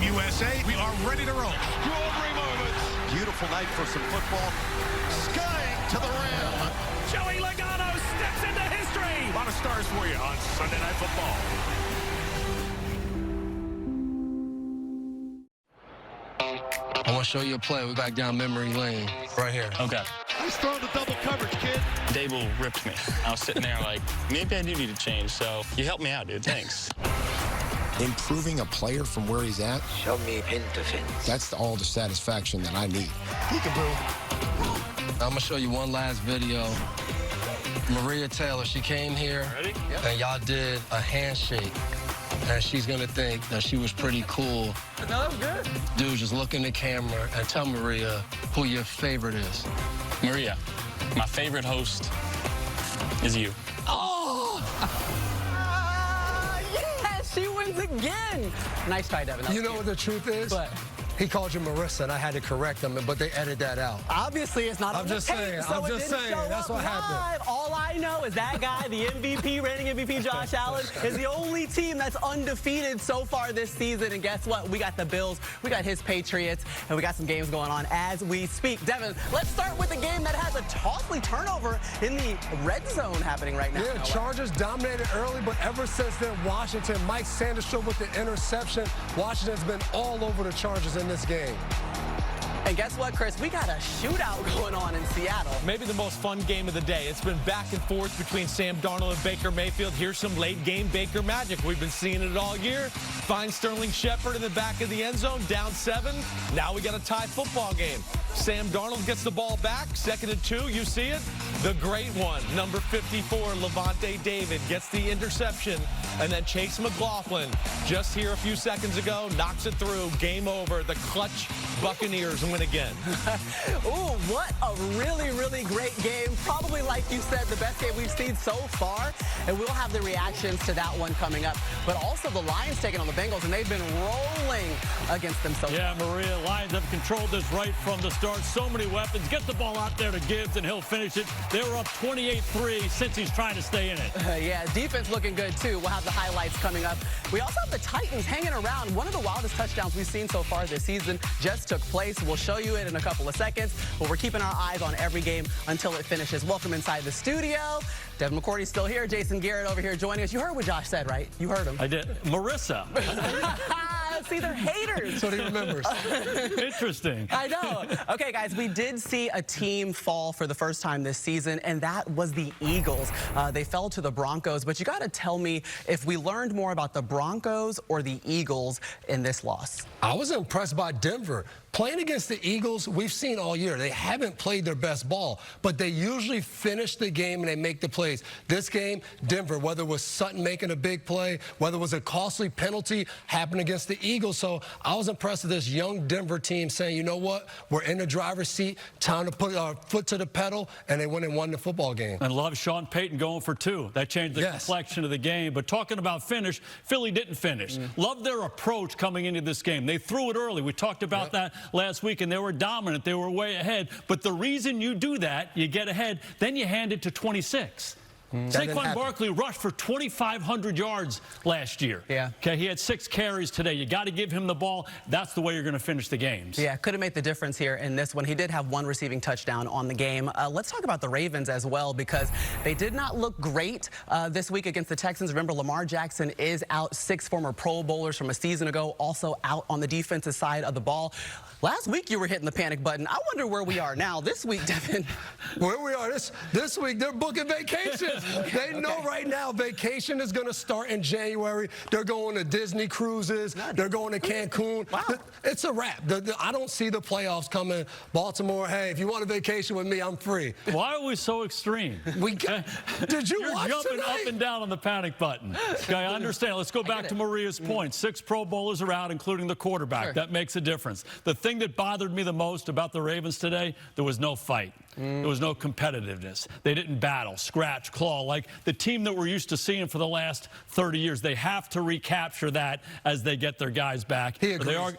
USA, we are ready to roll. Extraordinary moments. Beautiful night for some football. Skying to the rim. Joey Logano steps into history. A lot of stars for you on Sunday Night Football. I want to show you a play. We're back down memory lane right here. Okay. He's throwing the double coverage, kid. Dable ripped me. I was sitting there like, maybe I do need to change, so you helped me out, dude. Thanks. Improving a player from where he's at, Show me pin to fin. that's all the satisfaction that I need. I'm going to show you one last video. Maria Taylor, she came here, and y'all did a handshake. And she's going to think that she was pretty cool. No, that was good. Dude, just look in the camera and tell Maria who your favorite is. Maria, my favorite host is you. Oh! Yes, she wins again. Nice try, Devin. You know what the truth is? But he called you Marissa, and I had to correct him, but they edited that out. obviously, it's not on the tape, so I'm it just didn't saying. show That's up what happened. live. All I know is that guy, the MVP, reigning MVP Josh Allen, is the only team that's undefeated so far this season. And guess what? We got the Bills, we got his Patriots, and we got some games going on as we speak. Devin, let's start with a game that has a costly turnover in the red zone happening right now. Yeah, Chargers dominated early, but ever since then, Washington, Mike Sanderson with the interception. Washington's been all over the Chargers in this game. And guess what, Chris? We got a shootout going on in Seattle. Maybe the most fun game of the day. It's been back and forth between Sam Darnold and Baker Mayfield. Here's some late-game Baker magic. We've been seeing it all year. Find Sterling Shepard in the back of the end zone, down 7. Now we got a tie football game. Sam Darnold gets the ball back, 2nd and 2. You see it? The great one, number 54, Levante David, gets the interception. And then Chase McLaughlin, just here a few seconds ago, knocks it through. Game over. The clutch Buccaneers win again. Ooh, what a really, really great game. Probably, like you said, the best game we've seen so far. And we'll have the reactions to that one coming up. But also the Lions taking on the Bengals, and they've been rolling against them so far. Yeah, Maria, Lions have controlled this right from the start. So many weapons. Get the ball out there to Gibbs, and he'll finish it. They were up 28-3 since he's trying to stay in it. Yeah, defense looking good, too. We'll have the highlights coming up. We also have the Titans hanging around. One of the wildest touchdowns we've seen so far this season just took place. We'll show you it in a couple of seconds, but we're keeping our eyes on every game until it finishes. Welcome inside the studio. Devin McCourty's still here. Jason Garrett over here joining us. You heard what Josh said, right? You heard him. I did. Marissa. See, they're haters. So he remembers. Interesting. I know. Okay, guys, we did see a team fall for the first time this season, and that was the Eagles. They fell to the Broncos, but you got to tell me if we learned more about the Broncos or the Eagles in this loss. I was impressed by Denver. Playing against the Eagles, we've seen all year. They haven't played their best ball, but they usually finish the game and they make the plays. This game, Denver, whether it was Sutton making a big play, whether it was a costly penalty, happened against the Eagles. So I was impressed with this young Denver team saying, you know what, we're in the driver's seat, time to put our foot to the pedal, and they went and won the football game. And love Sean Payton going for 2. That changed the complexion of the game. But talking about finish, Philly didn't finish. Love their approach coming into this game. They threw it early. We talked about that last week, and they were dominant. They were way ahead. But the reason you do that, you get ahead, then you hand it to 26. Saquon Barkley rushed for 2,500 yards last year. Yeah. Okay, he had 6 carries today. You got to give him the ball. That's the way you're going to finish the games. Yeah, could have made the difference here in this one. He did have 1 receiving touchdown on the game. Let's talk about the Ravens as well, because they did not look great this week against the Texans. Remember, Lamar Jackson is out. 6 former Pro Bowlers from a season ago also out on the defensive side of the ball. Last week you were hitting the panic button. I wonder where we are now. This week, Devin. Where we are this week, they're booking vacations. They know right now vacation is going to start in January. They're going to Disney cruises. They're going to Cancun. Wow. It's a wrap. I don't see the playoffs coming. Baltimore, hey, if you want a vacation with me, I'm free. Why are we so extreme? Did you watch You're jumping tonight? up and down on the panic button. Okay, I understand. Let's go back to Maria's point. 6 Pro Bowlers are out, including the quarterback. Sure. That makes a difference. The thing that bothered me the most about the Ravens today, there was no fight. There was no competitiveness. They didn't battle, scratch, claw, like the team that we're used to seeing for the last 30 years. They have to recapture that as they get their guys back. He agrees. Or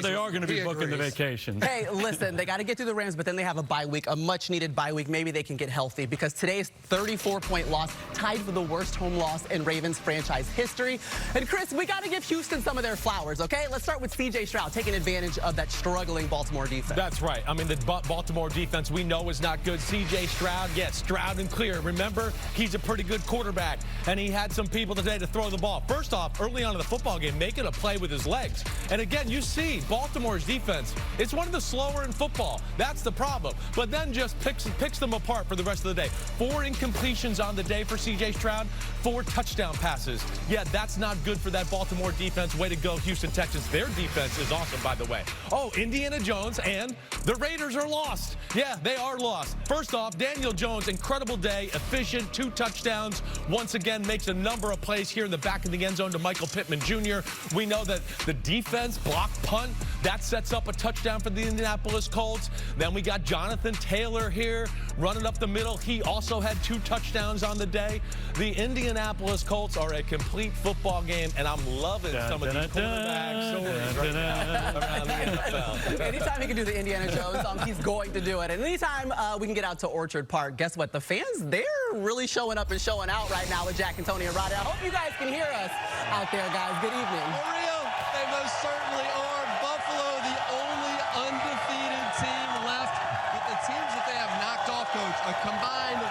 they are going to be booking the vacations. Hey, listen, they got to get through the Rams, but then they have a bye week, a much-needed bye week. Maybe they can get healthy because today's 34-point loss tied for the worst home loss in Ravens franchise history. And, Chris, we got to give Houston some of their flowers, okay? Let's start with C.J. Stroud taking advantage of that struggling Baltimore defense. That's right. I mean, the Baltimore defense we know is not good. C.J. Stroud, yes, Stroud and clear. Remember, he's a pretty good quarterback, and he had some people today to throw the ball. First off, early on in the football game, making a play with his legs. And again, you see Baltimore's defense. It's one of the slower in football. That's the problem. But then just picks them apart for the rest of the day. 4 incompletions on the day for C.J. Stroud, 4 touchdown passes. Yeah, that's not good for that Baltimore defense. Way to go, Houston Texans. Their defense is awesome, by the way. Oh, Indiana Jones and the Raiders are lost. Yeah, they are lost. First off, Daniel Jones, incredible day, efficient, 2 touchdowns. Once again, makes a number of plays here in the back of the end zone to Michael Pittman Jr. We know that the defense, block punt, that sets up a touchdown for the Indianapolis Colts. Then we got Jonathan Taylor here running up the middle. He also had 2 touchdowns on the day. The Indianapolis Colts are a complete football game, and I'm loving some of these quarterback stories right now around the NFL. Anytime he can do the Indiana Jones, he's going to do it. And anytime we can get out to Orchard Park, guess what? The fans, they're really showing up and showing out right now with Jack and Tony and Roddy. I hope you guys can hear us out there, guys. Good evening. For real, they most certainly are. Buffalo, the only undefeated team left. But the teams that they have knocked off, Coach, a combined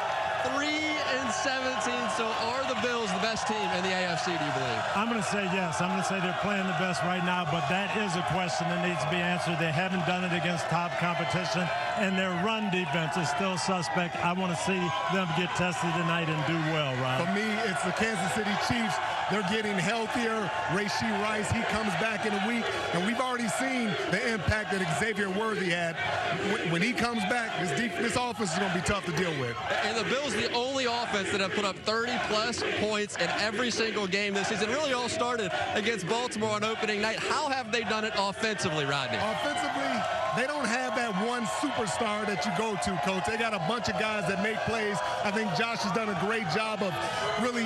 3-17. So are the Bills the best team in the AFC, do you believe? I'm going to say yes. I'm going to say they're playing the best right now, but that is a question that needs to be answered. They haven't done it against top competition, and their run defense is still suspect. I want to see them get tested tonight and do well, Rob. For me, it's the Kansas City Chiefs. They're getting healthier. Rashee Rice, he comes back in a week, and we've already seen the impact that Xavier Worthy had. When he comes back, this offense is going to be tough to deal with. And the Bills, the only offense that have put up 30-plus points in every single game this season. It really all started against Baltimore on opening night. How have they done it offensively, Rodney? Offensively, they don't have that one superstar that you go to, Coach. They got a bunch of guys that make plays. I think Josh has done a great job of really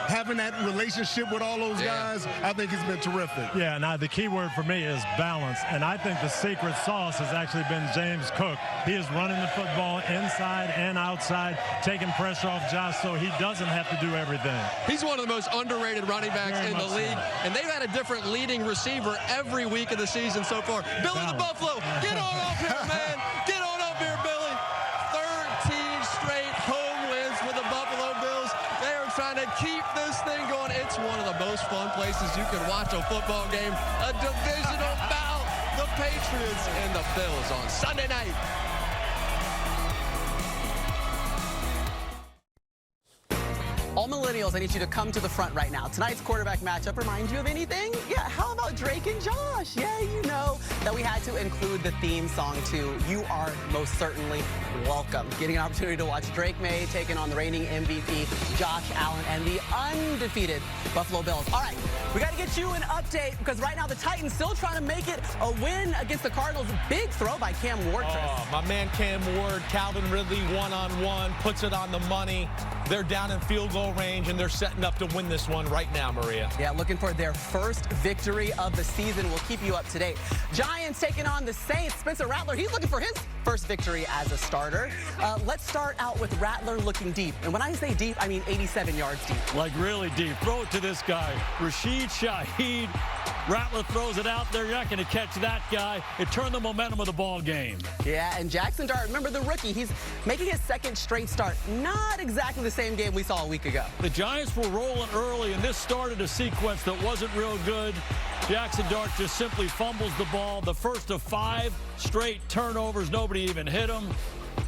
having that relationship with all those guys. I think it's been terrific. Yeah, now the key word for me is balance, and I think the secret sauce has actually been James Cook. He is running the football inside and outside, taking pressure off Josh so he doesn't have to do everything. He's one of the most underrated running backs in the league, and they've had a different leading receiver every week of the season so far. Billy the Buffalo, get on up here, man. Get on up here, Billy. 13 straight home wins for the Buffalo Bills. They are trying to keep this thing going. It's one of the most fun places you can watch a football game. A divisional battle. The Patriots and the Bills on Sunday night. All millennials, I need you to come to the front right now. Tonight's quarterback matchup reminds you of anything? Yeah, how about Drake and Josh? Yeah, you know that we had to include the theme song too. You are most certainly welcome. Getting an opportunity to watch Drake May taking on the reigning MVP, Josh Allen, and the undefeated Buffalo Bills. All right, we got to get you an update because right now the Titans still trying to make it a win against the Cardinals. Big throw by Cam Ward. Oh, my man Cam Ward, Calvin Ridley one-on-one, puts it on the money. They're down in field goal range, and they're setting up to win this one right now, Maria. Yeah, looking for their first victory of the season. We'll keep you up to date. Giants taking on the Saints. Spencer Rattler, he's looking for his first victory as a starter. Let's start out with Rattler looking deep. And when I say deep, I mean 87 yards deep. Like really deep. Throw it to this guy, Rashid Shaheed. Rattler throws it out there. You're not going to catch that guy. It turned the momentum of the ball game. Yeah, and Jackson Dart, remember the rookie. He's making his second straight start. Not exactly the same game we saw a week ago. The Giants were rolling early, and this started a sequence that wasn't real good. Jackson Dart just simply fumbles the ball. The first of 5 straight turnovers. Nobody even hit him.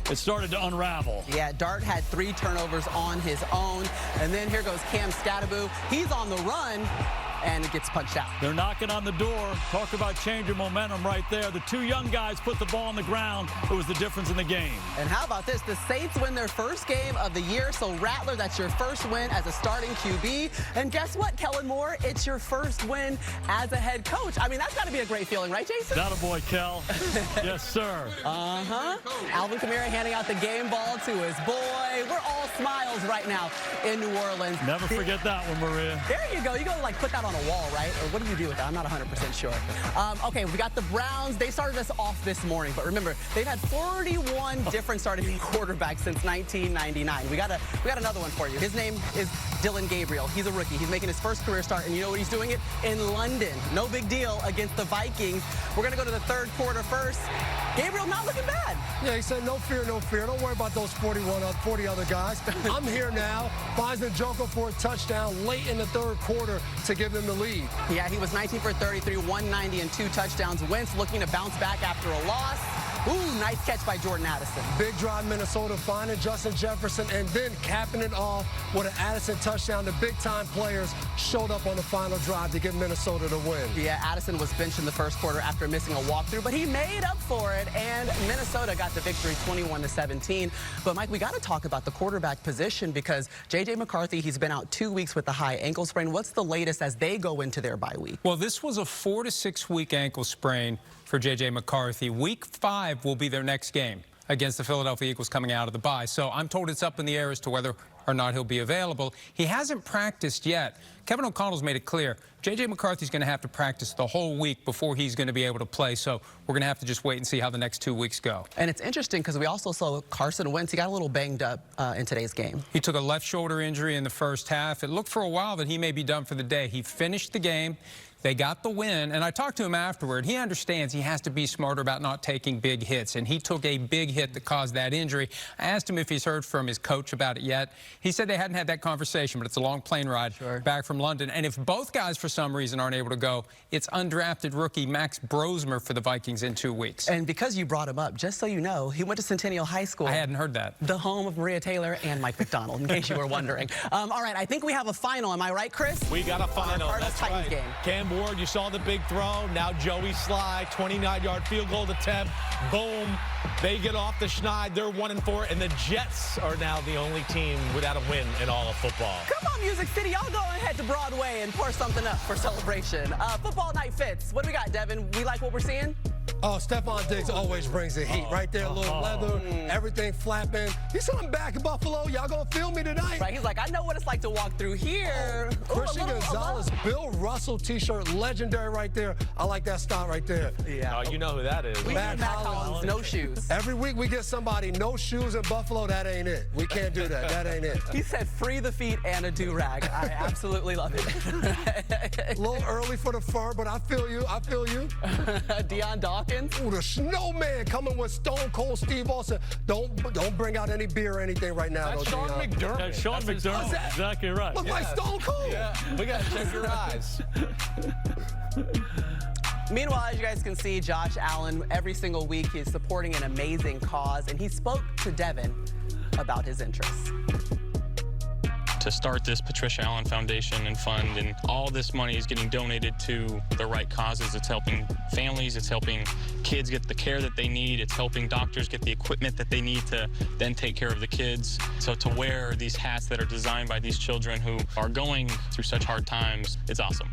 It started to unravel. Yeah, Dart had 3 turnovers on his own. And then here goes Cam Skattebo. He's on the run. and it gets punched out. They're knocking on the door. Talk about change of momentum right there. The two young guys put the ball on the ground. It was the difference in the game. And how about this? The Saints win their first game of the year. So, Rattler, that's your first win as a starting QB. And guess what, Kellen Moore? It's your first win as a head coach. I mean, that's got to be a great feeling, right, Jason? That a boy, Kel. Yes, sir. Alvin Kamara handing out the game ball to his boy. We're all smiles right now in New Orleans. Never forget that one, Maria. There you go. You go like put that on a wall, right? Or what do you do with that? I'm not 100% sure. Okay, we got the Browns. They started us off this morning, but remember, they've had 41 different starting quarterbacks since 1999. We got another one for you. His name is Dylan Gabriel. He's a rookie. He's making his first career start, and you know what he's doing it? In London. No big deal against the Vikings. We're going to go to the third quarter first. Gabriel not looking bad. Yeah, he said, no fear, no fear. Don't worry about those 40 other guys. I'm here now. Finds Njoku for a touchdown late in the third quarter to give them the lead. Yeah, he was 19 for 33, 190 and 2 touchdowns. Wentz looking to bounce back after a loss. Ooh, nice catch by Jordan Addison. Big drive, Minnesota finding Justin Jefferson and then capping it off with an Addison touchdown. The big-time players showed up on the final drive to give Minnesota the win. Yeah, Addison was benched in the first quarter after missing a walkthrough, but he made up for it, and Minnesota got the victory 21-17. But, Mike, we got to talk about the quarterback position because J.J. McCarthy, he's been out 2 weeks with a high ankle sprain. What's the latest as they go into their bye week? Well, this was a 4 to 6 week ankle sprain for J.J. McCarthy. Week 5 will be their next game against the Philadelphia Eagles coming out of the bye. So I'm told it's up in the air as to whether or not he'll be available. He hasn't practiced yet. Kevin O'Connell's made it clear J.J. McCarthy's going to have to practice the whole week before he's going to be able to play. So we're going to have to just wait and see how the next 2 weeks go. And it's interesting because we also saw Carson Wentz. He got a little banged up in today's game. He took a left shoulder injury in the first half. It looked for a while that he may be done for the day. He finished the game. They got the win, and I talked to him afterward. He understands he has to be smarter about not taking big hits, and he took a big hit that caused that injury. I asked him if he's heard from his coach about it yet. He said they hadn't had that conversation, but it's a long plane ride back from London. And if both guys, for some reason, aren't able to go, it's undrafted rookie Max Brosmer for the Vikings in 2 weeks. And because you brought him up, just so you know, he went to Centennial High School. I hadn't heard that. The home of Maria Taylor and Mike McDonald, in case you were wondering. All right, I think we have a final. Am I right, Chris? We got a final. That's right. Game. Cam Ward, you saw the big throw. Now Joey Sly, 29-yard field goal attempt. Boom. They get off the schneid. They're 1-4, and the Jets are now the only team without a win in all of football. Come on, Music City. Y'all go ahead to Broadway and pour something up for celebration. Football night fits. What do we got, Devin? We like what we're seeing? Oh, Stephon Diggs always brings the heat. Right there, a little leather, everything flapping. He said, I'm back in Buffalo. Y'all gonna feel me tonight? Right, he's like, I know what it's like to walk through here. Christian Gonzalez, Bill Russell t-shirt, legendary right there. I like that style right there. Yeah. You know who that is. We Matt Collins, no shoes. Every week we get somebody, no shoes in Buffalo. That ain't it. We can't do that. That ain't it. He said, free the feet and a do-rag. I absolutely love it. A little early for the fur, but I feel you. I feel you. Deion Dawkins. Ooh, the snowman coming with Stone Cold Steve Austin. Don't bring out any beer or anything right now. That's Sean McDermott. Yeah, Sean McDermott. Exactly right. Look like Stone Cold. Yeah, we got to check your eyes. Meanwhile, as you guys can see, Josh Allen, every single week, he's supporting an amazing cause, and he spoke to Devin about his interests. To start this Patricia Allen Foundation and fund, and all this money is getting donated to the right causes. It's helping families, it's helping kids get the care that they need, it's helping doctors get the equipment that they need to then take care of the kids. So to wear these hats that are designed by these children who are going through such hard times, it's awesome.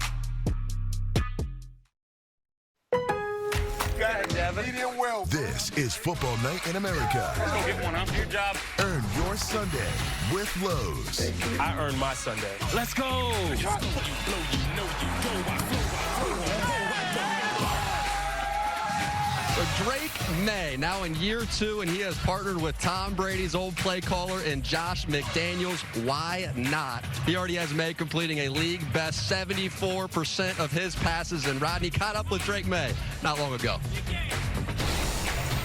This is Football Night in America. Let's go get one, huh? Your job. Earn your Sunday with Lowe's. I earned my Sunday. Let's go. So Drake Maye, now in year 2, and he has partnered with Tom Brady's old play caller and Josh McDaniels. Why not? He already has Maye completing a league-best 74% of his passes, and Rodney caught up with Drake Maye not long ago.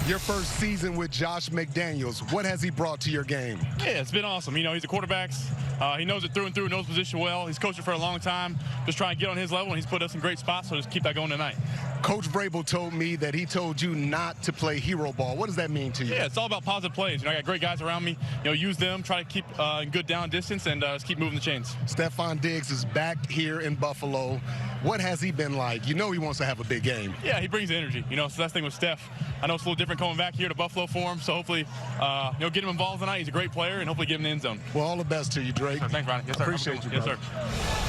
Your first season with Josh McDaniels, what has he brought to your game? Yeah, it's been awesome. You know, he's a quarterback. He knows it through and through, knows position well. He's coached it for a long time. Just trying to get on his level, and he's put us in great spots, so just keep that going tonight. Coach Vrabel told me that he told you not to play hero ball. What does that mean to you? Yeah, it's all about positive plays. You know, I got great guys around me. You know, use them, try to keep in good down distance, and just keep moving the chains. Stefon Diggs is back here in Buffalo. What has he been like? You know he wants to have a big game. Yeah, he brings the energy. You know, so that's the thing with Steph. I know it's a little different coming back here to Buffalo for him, so hopefully, you know, get him involved tonight. He's a great player, and hopefully get him in the end zone. Well, all the best to you, Drake. Thanks, Ronnie. Yes, sir. Appreciate you, Yes, brother. sir.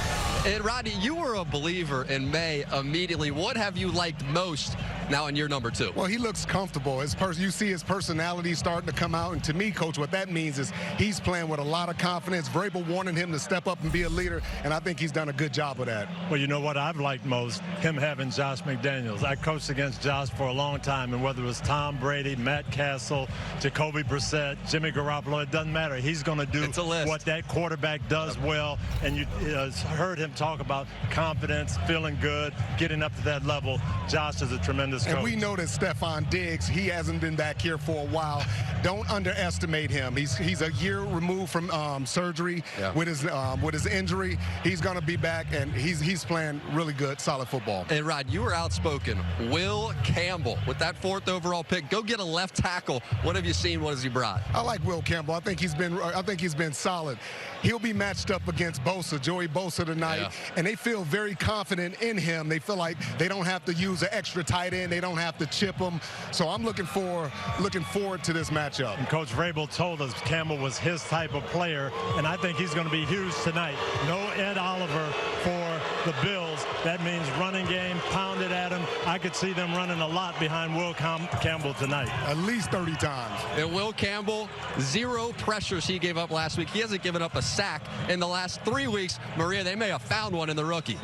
And Rodney, you were a believer in Maye immediately. What have you liked most now in year number 2? Well, he looks comfortable. You see his personality starting to come out. And to me, Coach, what that means is he's playing with a lot of confidence. Vrabel wanted him to step up and be a leader, and I think he's done a good job of that. Well, you know what I've liked most? Him having Josh McDaniels. I coached against Josh for a long time, and whether it was Tom Brady, Matt Castle, Jacoby Brissett, Jimmy Garoppolo, it doesn't matter. He's going to do what that quarterback does well, and you heard him talk about confidence, feeling good, getting up to that level. Josh is a tremendous coach. And we know that Stefon Diggs, he hasn't been back here for a while. Don't underestimate him. He's a year removed from surgery with his injury. He's going to be back, and he's playing really good, solid football. And Rod, you were outspoken. Will Campbell with that 4th overall pick. Go get a left tackle. What have you seen? What has he brought? I like Will Campbell. I think he's been solid. He'll be matched up against Bosa, Joey Bosa tonight, and they feel very confident in him. They feel like they don't have to use an extra tight end. They don't have to chip him. So I'm looking forward to this matchup. And Coach Vrabel told us Campbell was his type of player, and I think he's going to be huge tonight. No Ed Oliver for the Bills. That means running game, pounded at him. I could see them running a lot behind Will Campbell tonight. At least 30 times. And Will Campbell, 0 pressures he gave up last week. He hasn't given up a sack in the last 3 weeks. Maria, they may have found one in the rookie.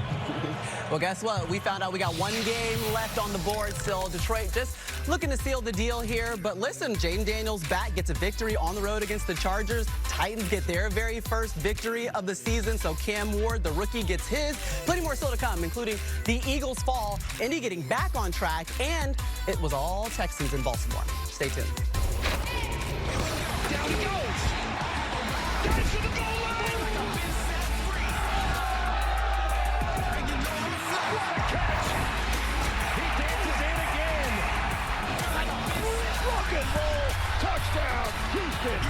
Well, guess what? We found out we got 1 game left on the board still. Detroit just looking to seal the deal here. But listen, Jaden Daniels back, gets a victory on the road against the Chargers. Titans get their very first victory of the season. So Cam Ward, the rookie, gets his. Plenty more still to come, including the Eagles' fall, Indy getting back on track, and it was all Texans in Baltimore. Stay tuned. Down he goes. Gets to the goal line. What a catch. He dances in again. Rock and roll. Touchdown, Houston.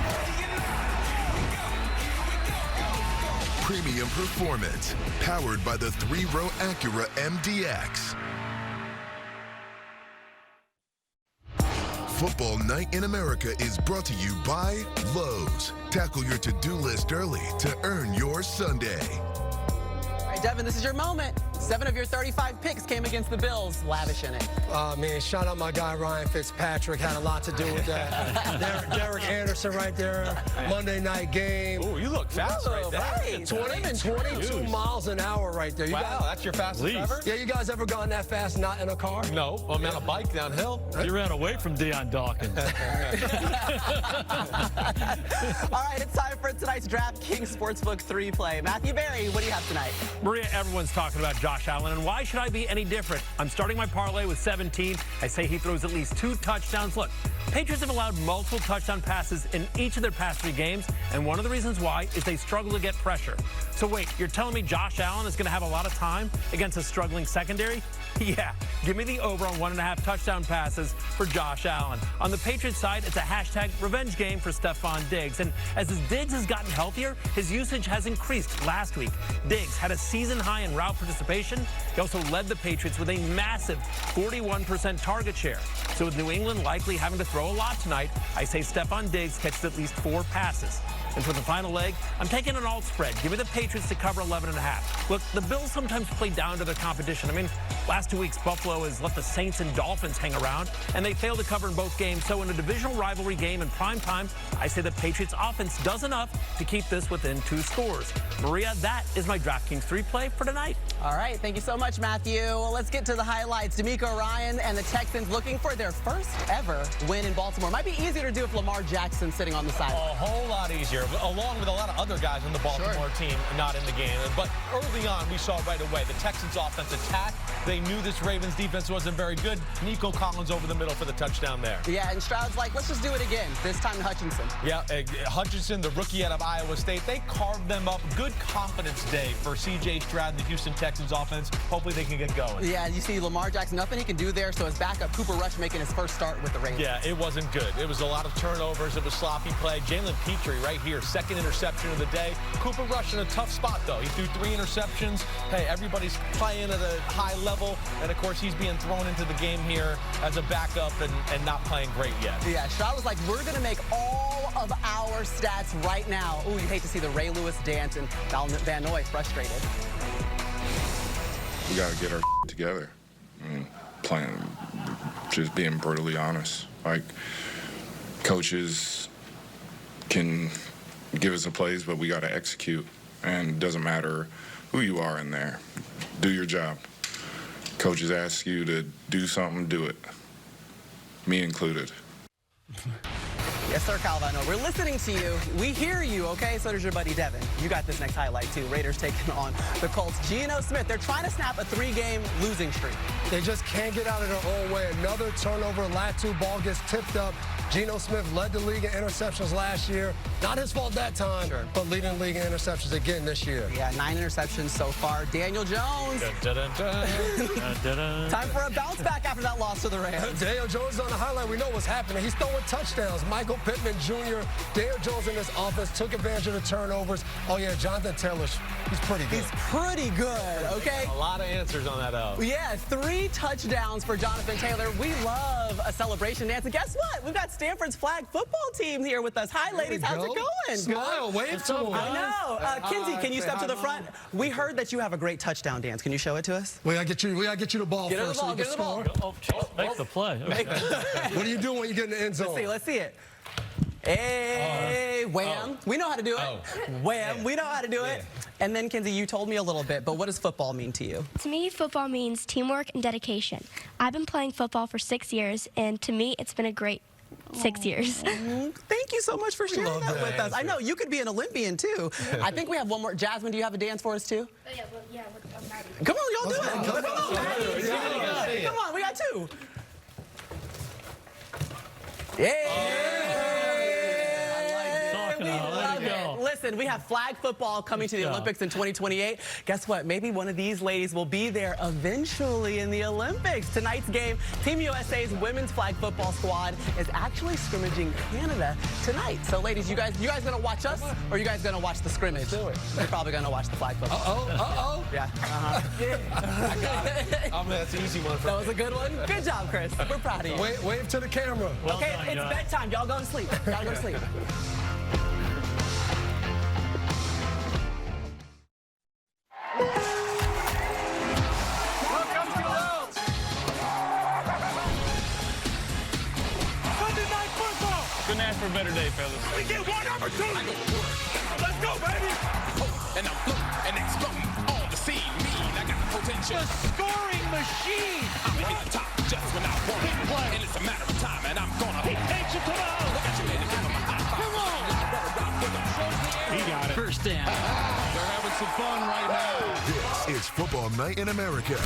Premium performance, powered by the 3-row Acura MDX. Football Night in America is brought to you by Lowe's. Tackle your to-do list early to earn your Sunday. All right, Devin, this is your moment. 7 of your 35 picks came against the Bills. Lavish in it. Man, shout out my guy Ryan Fitzpatrick. Had a lot to do with that. Derek Anderson right there. Monday night game. Oh, you look fast right there. Right. 22 miles an hour right there. Wow, that's your fastest ever? Yeah, you guys ever gone that fast not in a car? No, I'm on a bike downhill. You ran away from Deion Dawkins. All right, it's time for tonight's DraftKings Sportsbook 3 play. Matthew Berry, what do you have tonight? Maria, everyone's talking about Josh Allen, and why should I be any different? I'm starting my parlay with 17. I say he throws at least 2 touchdowns. Look, Patriots have allowed multiple touchdown passes in each of their past 3 games, and one of the reasons why is they struggle to get pressure. So wait, you're telling me Josh Allen is going to have a lot of time against a struggling secondary? Yeah, give me the over on 1.5 touchdown passes for Josh Allen. On the Patriots side, it's a hashtag revenge game for Stefon Diggs. And as Diggs has gotten healthier, his usage has increased. Last week, Diggs had a season high in route participation. He also led the Patriots with a massive 41% target share. So with New England likely having to throw a lot tonight, I say Stefon Diggs catches at least 4 passes. And for the final leg, I'm taking an alt spread. Give me the Patriots to cover 11.5. Look, the Bills sometimes play down to their competition. I mean, last 2 weeks, Buffalo has let the Saints and Dolphins hang around, and they failed to cover in both games. So in a divisional rivalry game in prime time, I say the Patriots offense does enough to keep this within 2 scores. Maria, that is my DraftKings 3 play for tonight. All right, thank you so much, Matthew. Well, let's get to the highlights. D'Amico Ryan and the Texans looking for their first ever win in Baltimore. Might be easier to do if Lamar Jackson's sitting on the sideline. A whole lot easier, along with a lot of other guys on the Baltimore team not in the game. But early on, we saw right away the Texans offense attack. They knew this Ravens defense wasn't very good. Nico Collins over the middle for the touchdown there. Yeah, and Stroud's like, let's just do it again. This time to Hutchinson. Yeah, Hutchinson, the rookie out of Iowa State, they carved them up. Good confidence day for C.J. Stroud and the Houston Texans offense. Hopefully they can get going. Yeah, you see Lamar Jackson, nothing he can do there, so his backup, Cooper Rush, making his first start with the Ravens. Yeah, it wasn't good. It was a lot of turnovers. It was sloppy play. Jalen Petrie right here, second interception of the day. Cooper Rush in a tough spot, though. He threw 3 interceptions. Hey, everybody's playing at a high level, and, of course, he's being thrown into the game here as a backup and not playing great yet. Yeah, Stroud was like, we're going to make all of our stats right now. Ooh, you hate to see the Ray Lewis dance, and Van Noy frustrated. We got to get our together. I mean, just being brutally honest. Like, coaches can give us the plays, but we got to execute. And it doesn't matter who you are in there. Do your job. Coaches ask you to do something, do it. Me included. Yes, sir, Calvino. We're listening to you. We hear you, okay? So does your buddy Devin. You got this next highlight, too. Raiders taking on the Colts. Geno Smith, they're trying to snap a 3-game losing streak. They just can't get out of their own way. Another turnover. Latu ball gets tipped up. Geno Smith led the league in interceptions last year. Not his fault that time, but leading the league in interceptions again this year. Yeah, 9 interceptions so far. Daniel Jones. Time for a bounce back after that loss to the Rams. Daniel Jones on the highlight. We know what's happening. He's throwing touchdowns. Michael Pittman Jr., Daniel Jones in this offense took advantage of the turnovers. Oh, yeah, Jonathan Taylor, he's pretty good. He's pretty good, okay? A lot of answers on that L. Yeah, 3 touchdowns for Jonathan Taylor. We love a celebration dance. And guess what? We've got Stanford's flag football team here with us. Hi, ladies. How's it going? Smile, wave to them. I know. Kinsey, can you step to the front? We heard that you have a great touchdown dance. Can you show it to us? We gotta get you the ball get first. Get the ball. Make the play. What do you do when you get in the end zone? Let's see it. Hey, wham. We know how to do it. Wham. We know how to do it. And then, Kinsey, you told me a little bit, but what does football mean to you? To me, football means teamwork and dedication. I've been playing football for 6 years, and to me, it's been a great 6 years. Thank you so much for sharing that with us. I know, you could be an Olympian, too. I think we have one more. Jasmine, do you have a dance for us, too? Yeah, I'm ready. Come on, y'all do it. Come on, we got 2. Listen, we have flag football coming to the Olympics in 2028. Guess what? Maybe one of these ladies will be there eventually in the Olympics. Tonight's game, Team USA's women's flag football squad is actually scrimmaging Canada tonight. So, ladies, you guys gonna watch us, or you guys gonna watch the scrimmage? You're probably gonna watch the flag football. Yeah. That's an easy one for me. That was a good one. Good job, Chris. We're proud of you. Wave to the camera. Okay, it's bedtime. Y'all go to sleep. Gotta go to sleep. Welcome to the world. Sunday Night Football. Couldn't ask for a better day, fellas. We get one opportunity. Let's go, baby. And I'm floating and exploding on the scene. Mean, I got the potential. The scoring machine. I'm at the top just when I want it. And it's a matter of time, and I'm gonna. He takes it to the house. Look at you, lady. Give him a high five. Come on. He got it. First down. They're having some fun right now. This is Football Night in America.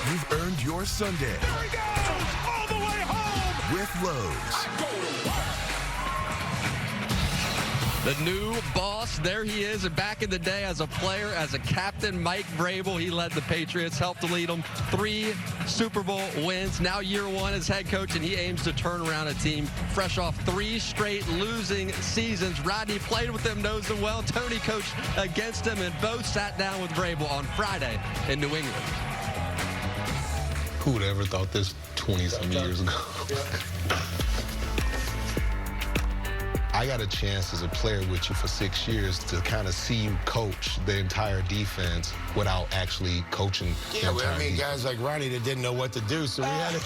You've earned your Sunday. Here we go. All the way home. With Lowe's. The new boss, there he is, and back in the day as a player, as a captain, Mike Vrabel, he led the Patriots, helped to lead them 3 Super Bowl wins. Now year 1 as head coach, and he aims to turn around a team fresh off 3 straight losing seasons. Rodney played with them, knows them well. Tony coached against him, and both sat down with Vrabel on Friday in New England. Who would ever thought this 20-some years ago? I got a chance as a player with you for 6 years to kind of see you coach the entire defense without actually coaching the entire defense. Guys like Ronnie that didn't know what to do, so we had to.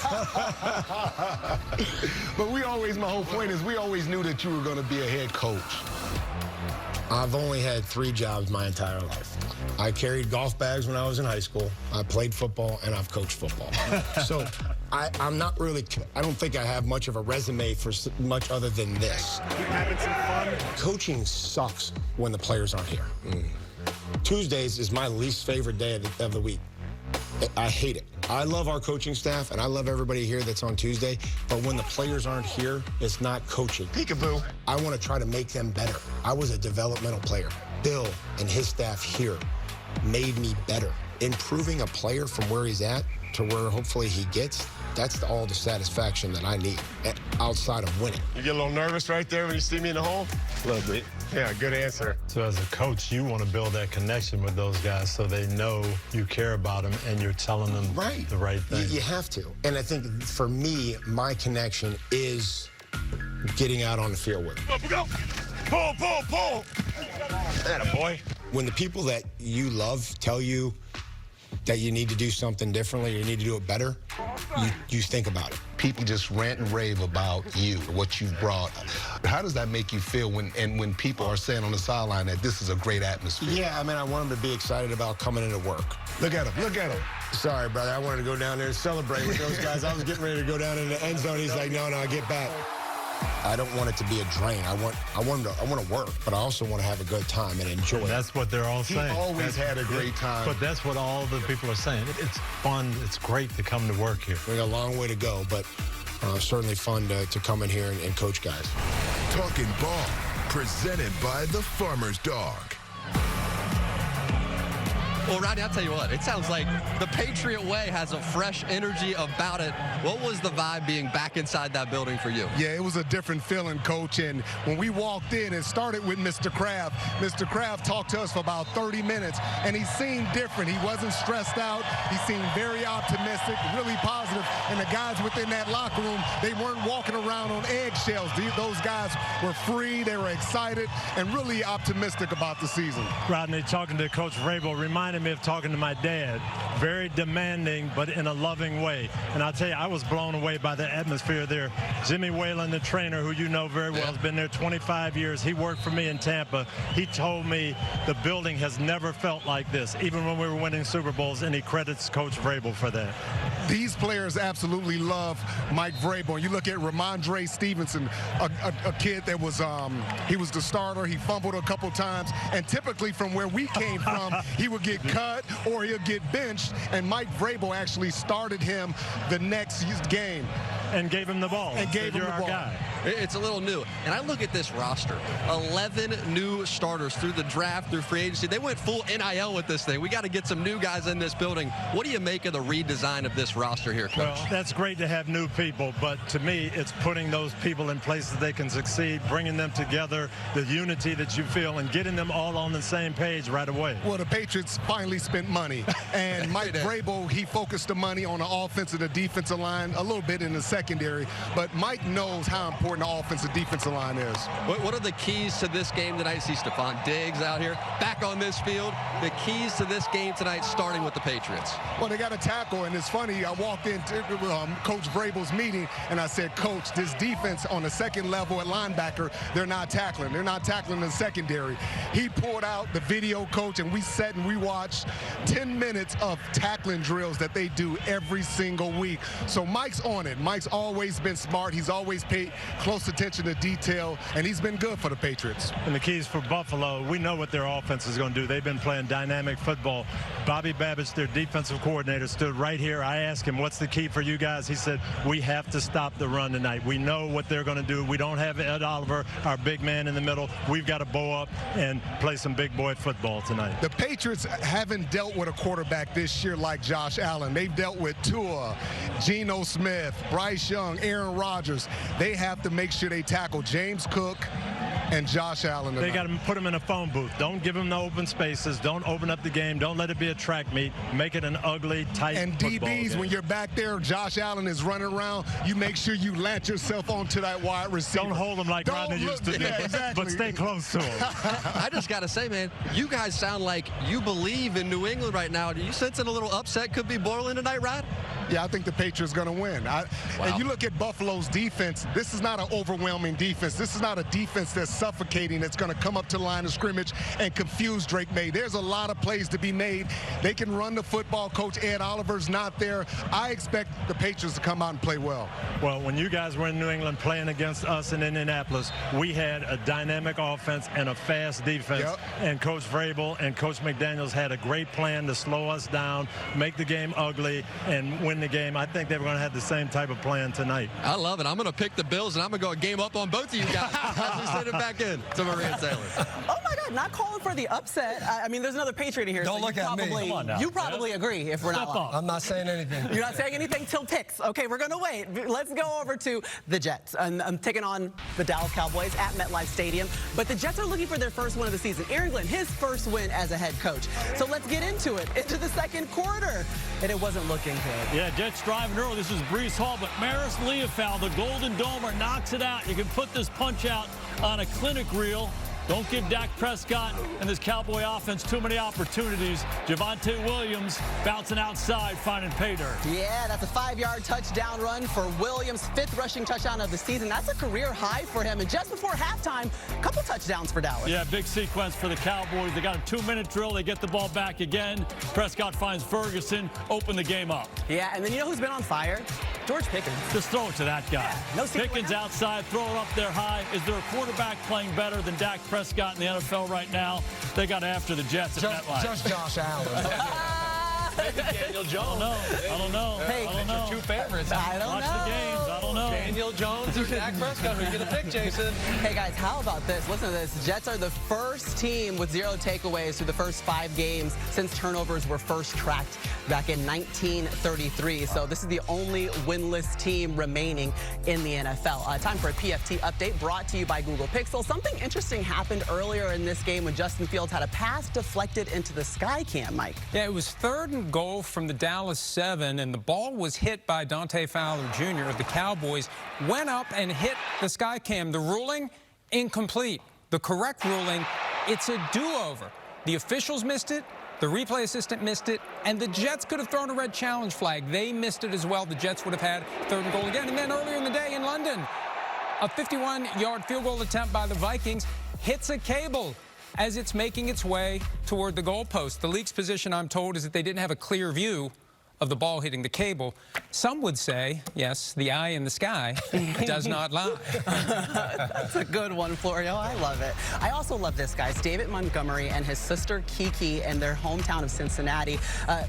But my whole point is we always knew that you were going to be a head coach. I've only had 3 jobs my entire life. I carried golf bags when I was in high school. I played football, and I've coached football. So I'm not really, I don't think I have much of a resume for much other than this. Having some fun. Coaching sucks when the players aren't here. Tuesdays is my least favorite day of the week. I hate it. I love our coaching staff, and I love everybody here that's on Tuesday, but when the players aren't here, it's not coaching. Peekaboo. I want to try to make them better. I was a developmental player. Bill and his staff here made me better. Improving a player from where he's at to where hopefully he gets, that's all the satisfaction that I need outside of winning. You get a little nervous right there when you see me in the hole? A little bit. Yeah, good answer. So as a coach, you want to build that connection with those guys so they know you care about them and you're telling them the right thing. You have to. And I think for me, my connection is getting out on the field with them. Go. Pull, pull, pull. Attaboy. When the people that you love tell you that you need to do something differently or you need to do it better, you think about it. People just rant and rave about you, what you've brought. How does that make you feel when people are saying on the sideline that this is a great atmosphere? Yeah, I mean, I want them to be excited about coming into work. Look at him. Look at him. Sorry, brother. I wanted to go down there and celebrate with those guys. I was getting ready to go down in the end zone. He's like, no, get back. I don't want it to be a drain. I want to work, but I also want to have a good time and enjoy it. That's what they're all saying. He always had a great time. But that's what all the people are saying. It's fun. It's great to come to work here. We got a long way to go, but certainly fun to come in here and coach guys. Talking Ball, presented by the Farmer's Dog. Well, Rodney, I'll tell you what, it sounds like the Patriot way has a fresh energy about it. What was the vibe being back inside that building for you? Yeah, it was a different feeling, Coach. And when we walked in, it started with Mr. Kraft. Mr. Kraft talked to us for about 30 minutes, and he seemed different. He wasn't stressed out. He seemed very optimistic, really positive. And the guys within that locker room, they weren't walking around on eggshells. Those guys were free, they were excited, and really optimistic about the season. Rodney, talking to Coach Vrabel reminded me of talking to my dad. Very demanding, but in a loving way. And I'll tell you, I was blown away by the atmosphere there. Jimmy Whalen, the trainer, who you know very well, has been there 25 years. He worked for me in Tampa. He told me the building has never felt like this, even when we were winning Super Bowls, and he credits Coach Vrabel for that. These players absolutely love Mike Vrabel. You look at Ramondre Stevenson, a kid that was, he was the starter. He fumbled a couple times, and typically from where we came from, he would get cut or he'll get benched, and Mike Vrabel actually started him the next game. And gave him the ball. And gave him the ball. Guy. It's a little new. And I look at this roster, 11 new starters through the draft, through free agency. They went full NIL with this thing. We got to get some new guys in this building. What do you make of the redesign of this roster here, Coach? Well, that's great to have new people, but to me, it's putting those people in places they can succeed, bringing them together, the unity that you feel, and getting them all on the same page right away. Well, the Patriots finally spent money, and Mike Vrabel, he focused the money on the offensive and the defensive line, a little bit in the secondary, but Mike knows how important the offensive defensive line is. What are the keys to this game tonight? See Stephon Diggs out here back on this field. The keys to this game tonight, starting with the Patriots. Well, they got a tackle, and it's funny. I walked into Coach Vrabel's meeting, and I said, Coach, this defense on the second level at linebacker, they're not tackling. They're not tackling the secondary. He pulled out the video, Coach, and we sat and we watched 10 minutes of tackling drills that they do every single week. So Mike's on it. Mike's always been smart. He's always paid close attention to detail, and he's been good for the Patriots. And the keys for Buffalo, we know what their offense is going to do. They've been playing dynamic football. Bobby Babbage, their defensive coordinator, stood right here. I asked him, what's the key for you guys? He said, we have to stop the run tonight. We know what they're going to do. We don't have Ed Oliver, our big man in the middle. We've got to bow up and play some big boy football tonight. The Patriots haven't dealt with a quarterback this year like Josh Allen. They've dealt with Tua, Geno Smith, Bryce Young, Aaron Rodgers. They have to make sure they tackle James Cook and Josh Allen tonight. They got to put him in a phone booth. Don't give him no open spaces. Don't open up the game. Don't let it be a track meet. Make it an ugly, tight and DBs, game. When you're back there, Josh Allen is running around, you make sure you latch yourself onto that wide receiver. Don't hold him like Rodney used to do, exactly. but stay close to him. I just got to say, man, you guys sound like you believe in New England right now. Are you sensing a little upset could be boiling tonight, Rod? Yeah, I think the Patriots are going to win. And you look at Buffalo's defense, this is not an overwhelming defense. This is not a defense that's suffocating, that's going to come up to the line of scrimmage and confuse Drake May. There's a lot of plays to be made. They can run the football. Coach Ed Oliver's not there. I expect the Patriots to come out and play well. Well, when you guys were in New England playing against us in Indianapolis, we had a dynamic offense and a fast defense. Yep. And Coach Vrabel and Coach McDaniels had a great plan to slow us down, make the game ugly, and win the game. I think they were going to have the same type of plan tonight. I love it. I'm going to pick the Bills, and I'm going to go a game up on both of you guys as we send it back in to Marie and Taylor. Oh, my God, not calling for the upset. I mean, there's another Patriot here. Don't so look at me. Come on now. You probably agree if we're not lying. I'm not saying anything. You're not saying anything till picks. Okay, we're going to wait. Let's go over to the Jets. And I'm taking on the Dallas Cowboys at MetLife Stadium. But the Jets are looking for their first win of the season. Aaron Glenn, his first win as a head coach. So let's get into it, into the second quarter. And it wasn't looking good. Yeah, Jets driving early. This is Breece Hall, but Maris Leofow, the Golden Domer, knocks it out. You can put this punch out on a clinic reel. Don't give Dak Prescott and this Cowboy offense too many opportunities. Javonte Williams bouncing outside, finding pay dirt. Yeah, that's a 5-yard touchdown run for Williams, 5th rushing touchdown of the season. That's a career high for him. And just before halftime, a couple touchdowns for Dallas. Yeah, big sequence for the Cowboys. They got a 2-minute drill. They get the ball back again. Prescott finds Ferguson, open the game up. Yeah, and then you know who's been on fire? George Pickens. Just throw it to that guy. Yeah, no Pickens outside, throw it up there high. Is there a quarterback playing better than Dak Prescott in the NFL right now? They got after the Jets at MetLife. Just Josh Allen. Maybe Daniel Jones. I don't know. Hey, I don't know. Two favorites. I don't Watch know. the games. I don't know. Daniel Jones or Dak Prescott? Who are you going to pick, Jason? Hey, guys, how about this? Listen to this. Jets are the first team with 0 takeaways through the first 5 games since turnovers were first tracked back in 1933. So this is the only winless team remaining in the NFL. Time for a PFT update brought to you by Google Pixel. Something interesting happened earlier in this game when Justin Fields had a pass deflected into the sky cam, Mike. Yeah, it was 3rd and goal from the Dallas 7, and the ball was hit by Dante Fowler Jr. The Cowboys went up and hit the sky cam. The ruling, incomplete. The correct ruling, it's a do-over. The officials missed it. The replay assistant missed it, and the Jets could have thrown a red challenge flag. They missed it as well. The Jets would have had 3rd and goal again. And then earlier in the day in London, a 51-yard field goal attempt by the Vikings hits a cable as it's making its way toward the goalpost. The league's position, I'm told, is that they didn't have a clear view of the ball hitting the cable. Some would say, yes, the eye in the sky does not lie. That's a good one, Florio. I love it. I also love this, guys. David Montgomery and his sister Kiki in their hometown of Cincinnati.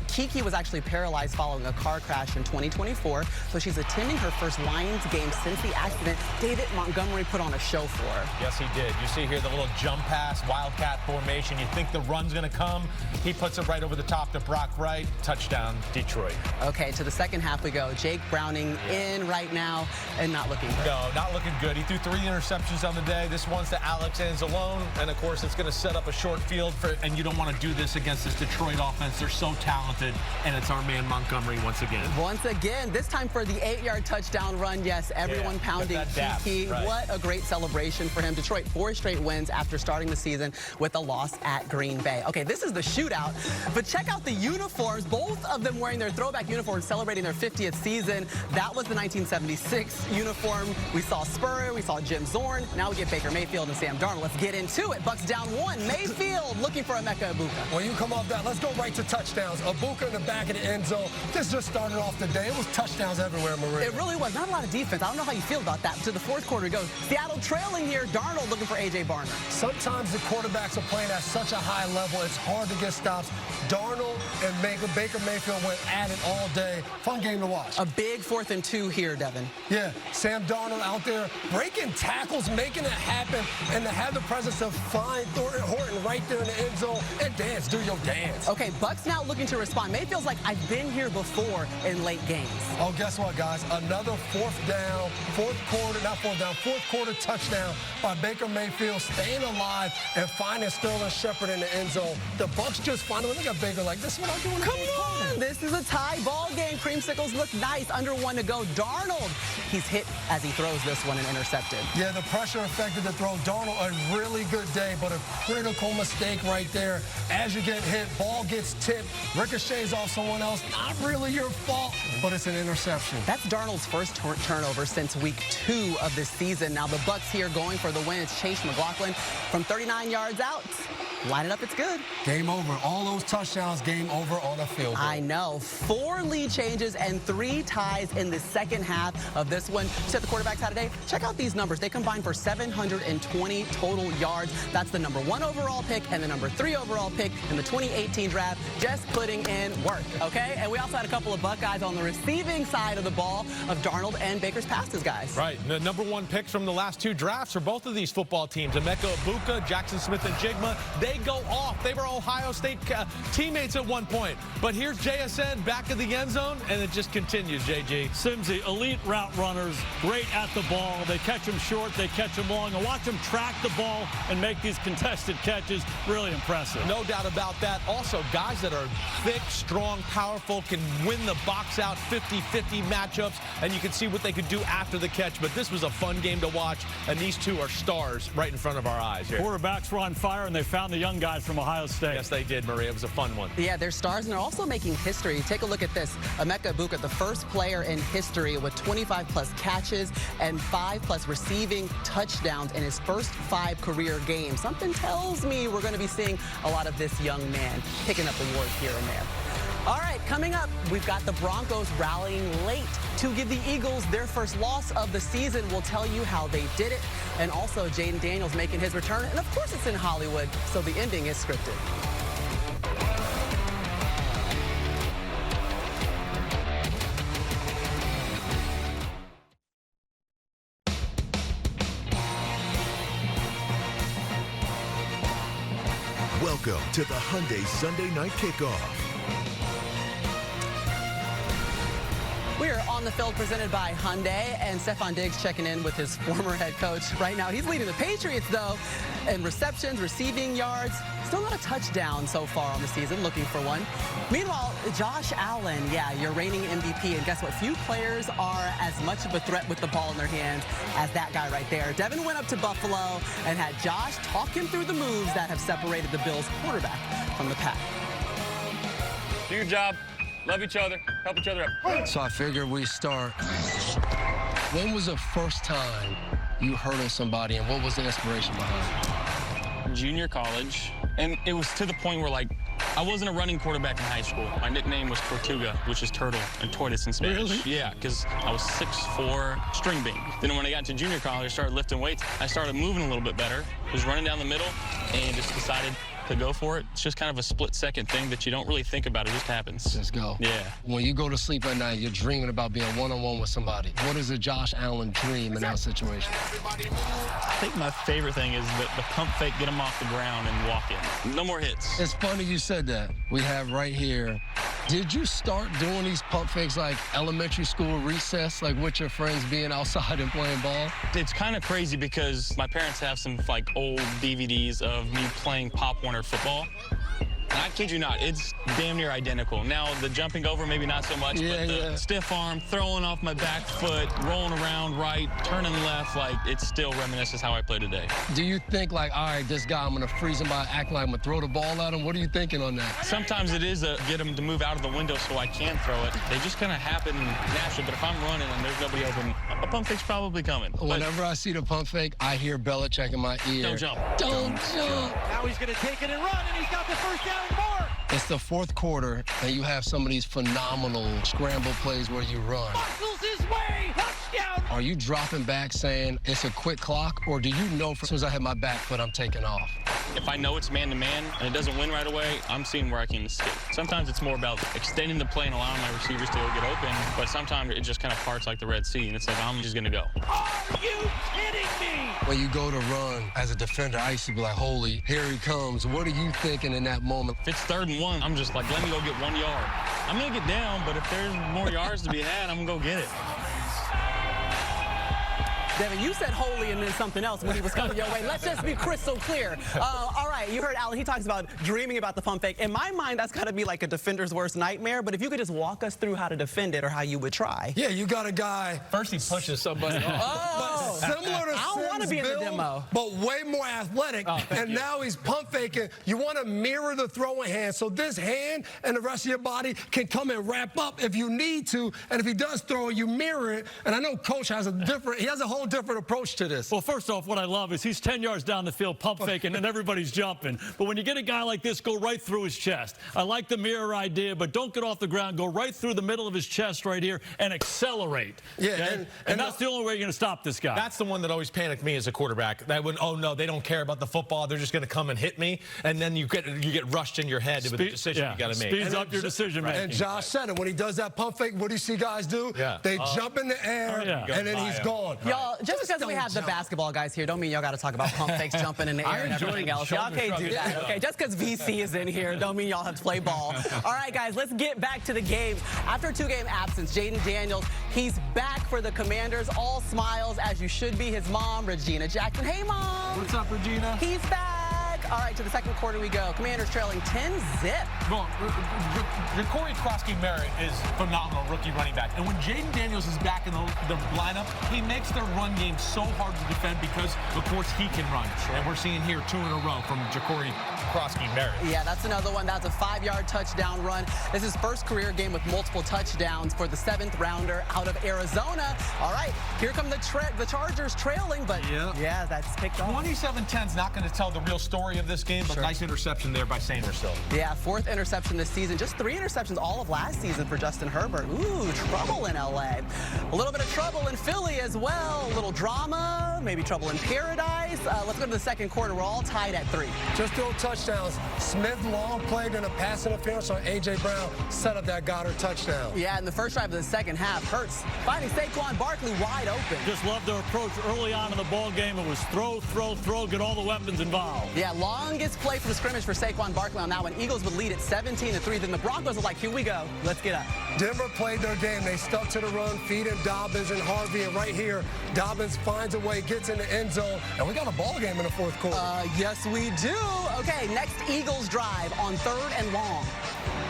Kiki was actually paralyzed following a car crash in 2024, so she's attending her first Lions game since the accident. David Montgomery put on a show for her. Yes, he did. You see here the little jump pass, wildcat formation. You think the run's going to come. He puts it right over the top to Brock Wright. Touchdown, Detroit. Okay, to the second half we go. Jake Browning in right now and not looking good. No, not looking good. He threw 3 interceptions on the day. This one's to Alex Anzalone, and of course it's going to set up a short field and you don't want to do this against this Detroit offense. They're so talented, and it's our man Montgomery once again. Once again, this time for the 8-yard touchdown run. Yes, everyone pounding Kiki. Right. What a great celebration for him. Detroit 4 straight wins after starting the season with a loss at Green Bay. Okay, this is the shootout, but check out the uniforms. Both of them wearing their throwback uniforms celebrating their 50th season. That was the 1976 uniform. We saw Spurrier, we saw Jim Zorn. Now we get Baker Mayfield and Sam Darnold. Let's get into it. Bucks down 1. Mayfield looking for Emeka Egbuka. When you come off that, let's go right to touchdowns. Egbuka in the back of the end zone. This just started off the day. It was touchdowns everywhere, Maria. It really was. Not a lot of defense. I don't know how you feel about that. To the 4th quarter goes. Seattle trailing here. Darnold looking for A.J. Barner. Sometimes the quarterbacks are playing at such a high level, it's hard to get stops. Darnold and Baker Mayfield went at it all day. Fun game to watch. A big 4th and 2 here, Devin. Yeah, Sam Darnold out there breaking tackles, making it happen, and to have the presence of fine Thornton Horton right there in the end zone and dance, do your dance. Okay, Bucks now looking to respond. Mayfield's like, I've been here before in late games. Oh, guess what, guys? Another 4th quarter touchdown by Baker Mayfield, staying alive and finding Sterling Shepard in the end zone. The Bucks just finally look at Baker like, this is what I'm doing. Come on, This is a tie ball game. Creamsicles look nice. Under 1 to go. Darnold, he's hit as he throws this one and intercepted. Yeah, the pressure affected the throw. Darnold, a really good day, but a critical mistake right there. As you get hit, ball gets tipped, ricochets off someone else. Not really your fault, but it's an interception. That's Darnold's first turnover since week 2 of this season. Now the Bucs here going for the win. It's Chase McLaughlin from 39 yards out. Line it up, it's good. Game over. All those touchdowns, game over on a field goal. I know. 4 lead changes and 3 ties in the second half of this one. Set the quarterbacks out today. Check out these numbers. They combine for 720 total yards. That's the number 1 overall pick and the number 3 overall pick in the 2018 draft. Just putting in work, okay? And we also had a couple of Buckeyes on the receiving side of the ball of Darnold and Baker's passes, guys. Right. The number 1 picks from the last 2 drafts for both of these football teams. Emeka Egbuka, Jackson Smith, and Jigma. They go off. They were Ohio State teammates at one point. But here's JSN back in the end zone, and it just continues, JG. Simsy, elite route runners, great at the ball. They catch them short, they catch them long, and watch them track the ball and make these contested catches. Really impressive. No doubt about that. Also, guys that are thick, strong, powerful, can win the box out 50-50 matchups, and you can see what they could do after the catch. But this was a fun game to watch, and these two are stars right in front of our eyes here. Quarterbacks were on fire, and they found the young guys from Ohio State. Yes, they did, Maria. It was a fun one. Yeah, they're stars, and they're also making history. Take a look at this. Emeka Egbuka, the first player in history with 25-plus catches and 5-plus receiving touchdowns in his first 5 career games. Something tells me we're going to be seeing a lot of this young man picking up awards here and there. All right, coming up, we've got the Broncos rallying late to give the Eagles their first loss of the season. We'll tell you how they did it. And also, Jaden Daniels making his return. And, of course, it's in Hollywood, so the ending is scripted. Welcome to the Hyundai Sunday Night Kickoff. We are on the field presented by Hyundai, and Stephon Diggs checking in with his former head coach right now. He's leading the Patriots, though, in receptions, receiving yards. Still not a touchdown so far on the season, looking for one. Meanwhile, Josh Allen, yeah, your reigning MVP, and guess what? Few players are as much of a threat with the ball in their hands as that guy right there. Devin went up to Buffalo and had Josh talk him through the moves that have separated the Bills quarterback from the pack. Do your job. Love each other. Help each other up. So I figured we start. When was the first time you hurdled somebody, and what was the inspiration behind it? Junior college. And it was to the point where, like, I wasn't a running quarterback in high school. My nickname was Tortuga, which is turtle, and tortoise in Spanish. Really? Yeah, because I was 6'4", string bean. Then when I got to junior college, I started lifting weights. I started moving a little bit better. Was running down the middle, and just decided to go for it. It's just kind of a split-second thing that you don't really think about. It just happens. Let's go. Yeah. When you go to sleep at night, you're dreaming about being one-on-one with somebody. What is a Josh Allen dream in that situation? I think my favorite thing is the pump fake, get him off the ground and walk in. No more hits. It's funny you said that. We have right here. Did you start doing these pump fakes like elementary school recess, like with your friends being outside and playing ball? It's kind of crazy because my parents have some like old DVDs of me playing Pop Warner football. And I kid you not, it's damn near identical. Now, the jumping over, maybe not so much, but the stiff arm, throwing off my back foot, rolling around right, turning left, like, it still reminisces how I play today. Do you think, like, all right, this guy, I'm going to freeze him by acting like I'm going to throw the ball at him? What are you thinking on that? Sometimes it is get him to move out of the window so I can throw it. They just kind of happen naturally, but if I'm running and there's nobody open, a pump fake's probably coming. Whenever I see the pump fake, I hear Belichick in my ear. Don't jump. Don't jump. Now he's going to take it and run, and he's got the first down and more. It's the fourth quarter, and you have some of these phenomenal scramble plays where you run. Muscles his way. Touchdown. Are you dropping back saying it's a quick clock, or do you know as soon as I hit my back foot, I'm taking off? If I know it's man-to-man and it doesn't win right away, I'm seeing where I can escape. Sometimes it's more about extending the play and allowing my receivers to get open, but sometimes it just kind of parts like the Red Sea, and it's like, I'm just going to go. Are you kidding me? When you go to run as a defender, I used to be like, holy, here he comes. What are you thinking in that moment? If it's 3rd and 1, I'm just like, let me go get 1 yard. I'm going to get down, but if there's more yards to be had, I'm going to go get it. Devin, you said holy and then something else when he was coming your way. Let's just be crystal clear. All right. right, you heard Alan. He talks about dreaming about the pump fake. In my mind, that's got to be like a defender's worst nightmare. But if you could just walk us through how to defend it or how you would try. Yeah, you got a guy. First he pushes somebody off. Oh, but similar to I don't want to be in the demo. But way more athletic. And now he's pump faking. You want to mirror the throwing hand so this hand and the rest of your body can come and wrap up if you need to. And if he does throw it, you mirror it. And I know Coach has a whole different approach to this. Well, first off, what I love is he's 10 yards down the field pump faking and everybody's jumping. But when you get a guy like this, go right through his chest. I like the mirror idea, but don't get off the ground. Go right through the middle of his chest right here and accelerate. Yeah, okay? and that's the only way you're going to stop this guy. That's the one that always panicked me as a quarterback. That when, oh no, they don't care about the football. They're just going to come and hit me, and then you get rushed in your head with the decision you got to make. Speeds up your decision making. And Josh said it when he does that pump fake. What do you see guys do? Yeah. They jump in the air, and then he's gone. Y'all, just because we have the basketball guys here, don't mean y'all got to talk about pump fakes, jumping in the air, and everything else. Y'all can't do that. Okay, just because VC is in here, don't mean y'all have to play ball. All right, guys, let's get back to the game. After a 2-game absence, Jaden Daniels, he's back for the Commanders. All smiles, as you should be. His mom, Regina Jackson. Hey, Mom. What's up, Regina? He's back. All right, to the second quarter we go. Commanders trailing 10-zip. Well, Krosky-Merritt is phenomenal, rookie running back. And when Jaden Daniels is back in the lineup, he makes their run game so hard to defend because, of course, he can run. And we're seeing here 2 in a row from Krosky-Merritt. Yeah, that's another one. That's a 5-yard touchdown run. This is his first career game with multiple touchdowns for the 7th rounder out of Arizona. All right, here come the Chargers trailing, but yeah, that's picked off. 27-10 is not going to tell the real story of this game, but nice interception there by Sanderson. Yeah, 4th interception this season. Just 3 interceptions all of last season for Justin Herbert. Ooh, trouble in L.A. A little bit of trouble in Philly as well. A little drama, maybe trouble in paradise. Let's go to the second quarter. We're all tied at 3. Just throw touchdowns. Smith long played in a pass interference on A.J. Brown. Set up that Goddard touchdown. Yeah, in the first drive of the second half, Hurts finding Saquon Barkley wide open. Just love their approach early on in the ball game. It was throw, throw, throw, get all the weapons involved. Yeah, longest play from scrimmage for Saquon Barkley on that one. Eagles would lead at 17-3. Then the Broncos were like, here we go. Let's get up. Denver played their game. They stuck to the run, feeding Dobbins and Harvey. And right here, Dobbins finds a way, gets in the end zone. And we got a ball game in the fourth quarter. Yes, we do. Okay, next Eagles drive on 3rd and long.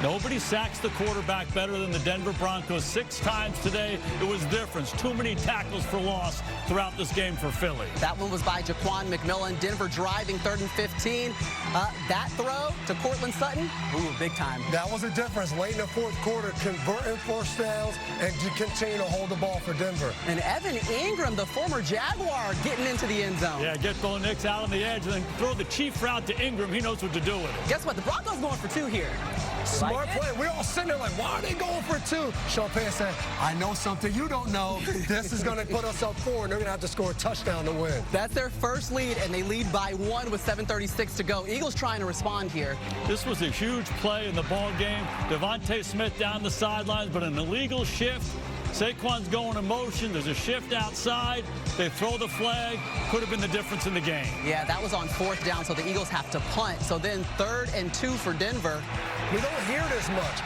Nobody sacks the quarterback better than the Denver Broncos. 6 times today. It was different. Too many tackles for loss throughout this game for Philly. That one was by Jaquan McMillan. Denver driving 3rd and 15. That throw to Cortland Sutton, ooh, big time. That was a difference late in the fourth quarter, converting 1st downs and to continue to hold the ball for Denver. And Evan Ingram, the former Jaguar, getting into the end zone. Yeah, get Bo Nix out on the edge and then throw the chief route to Ingram. He knows what to do with it. Guess what? The Broncos going for 2 here. Smart play. We're all sitting there like, why are they going for 2? Chopin said, I know something you don't know. This is going to put us up 4, and they're going to have to score a touchdown to win. That's their first lead, and they lead by 1 with 7:36 to go. Eagles trying to respond here. This was a huge play in the ball game. Devontae Smith down the sidelines, but an illegal shift. Saquon's going in motion. There's a shift outside. They throw the flag. Could have been the difference in the game. Yeah, that was on 4th down, so the Eagles have to punt. So then 3rd and 2 for Denver. We don't hear this much.